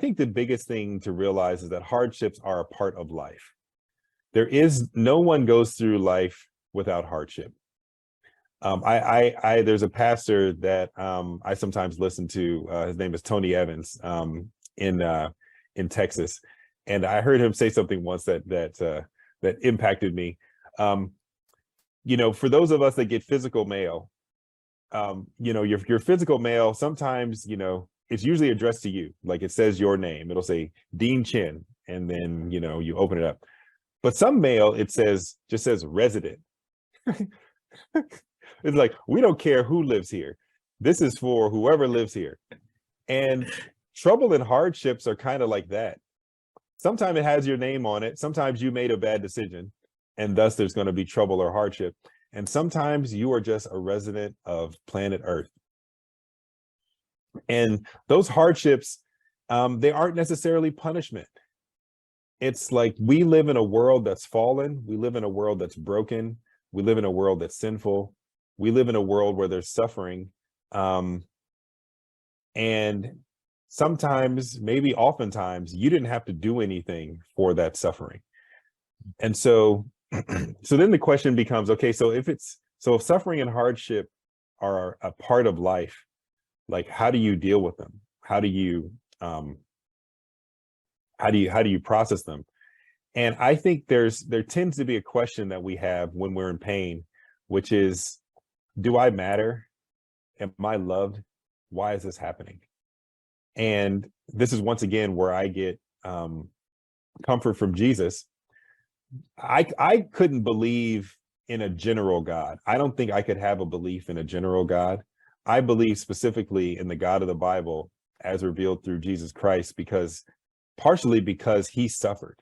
think the biggest thing to realize is that hardships are a part of life. No one goes through life without hardship. There's a pastor that I sometimes listen to. His name is Tony Evans in Texas, and I heard him say something once that impacted me. For those of us that get physical mail, your physical mail, sometimes, it's usually addressed to you. Like it says your name. It'll say Dean Chin, and then, you open it up. But some mail, just says resident. It's like, we don't care who lives here. This is for whoever lives here. And trouble and hardships are kind of like that. Sometimes it has your name on it. Sometimes you made a bad decision, and thus there's going to be trouble or hardship. And sometimes you are just a resident of planet Earth. And those hardships, they aren't necessarily punishment. It's like we live in a world that's fallen. We live in a world that's broken. We live in a world that's sinful. We live in a world where there's suffering. And sometimes, maybe oftentimes, you didn't have to do anything for that suffering. And so then the question becomes, okay, so if suffering and hardship are a part of life, like, how do you deal with them? How do you process them? And I think there tends to be a question that we have when we're in pain, which is, do I matter? Am I loved? Why is this happening? And this is once again where I get comfort from Jesus. I couldn't believe in a general God. I don't think I could have a belief in a general God. I believe specifically in the God of the Bible as revealed through Jesus Christ, partially because he suffered.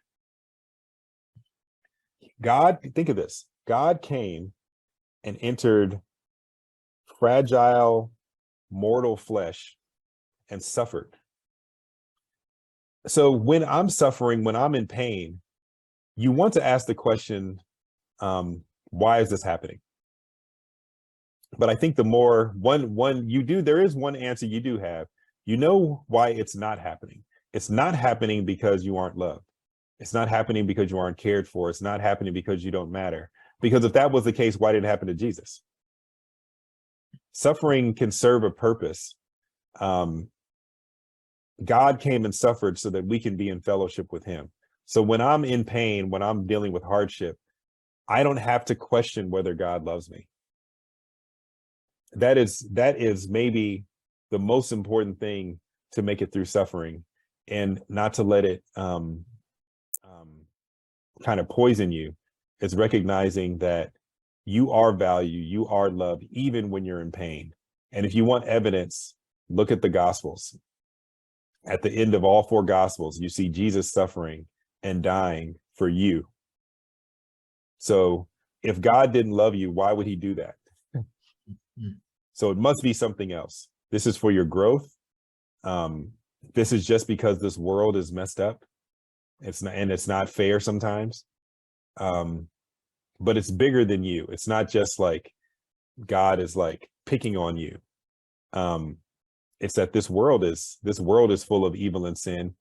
God, think of this. God came and entered fragile, mortal flesh and suffered. So when I'm suffering, when I'm in pain, you want to ask the question, why is this happening? But I think the more there is one answer you do have. You know why it's not happening. It's not happening because you aren't loved. It's not happening because you aren't cared for. It's not happening because you don't matter. Because if that was the case, why did it happen to Jesus? Suffering can serve a purpose. God came and suffered so that we can be in fellowship with him. So when I'm in pain, when I'm dealing with hardship, I don't have to question whether God loves me. That is maybe the most important thing to make it through suffering, and not to let it kind of poison you. It's recognizing that you are valued, you are loved, even when you're in pain. And if you want evidence, look at the Gospels. At the end of all 4 Gospels, you see Jesus suffering and dying for you. So if God didn't love you, why would he do that? So it must be something else. This is for your growth. This is just because this world is messed up. It's not fair sometimes. But it's bigger than you. It's not just like God is like picking on you. It's that this world is full of evil and sin.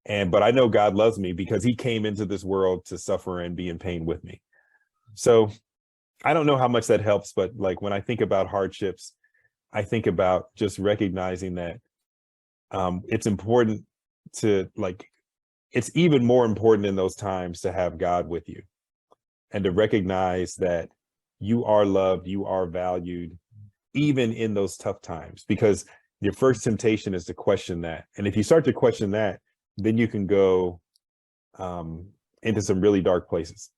But I know God loves me because he came into this world to suffer and be in pain with me. So I don't know how much that helps, but like when I think about hardships, I think about just recognizing that it's important to it's even more important in those times to have God with you and to recognize that you are loved, you are valued, even in those tough times, because your first temptation is to question that. And if you start to question that, then you can go into some really dark places.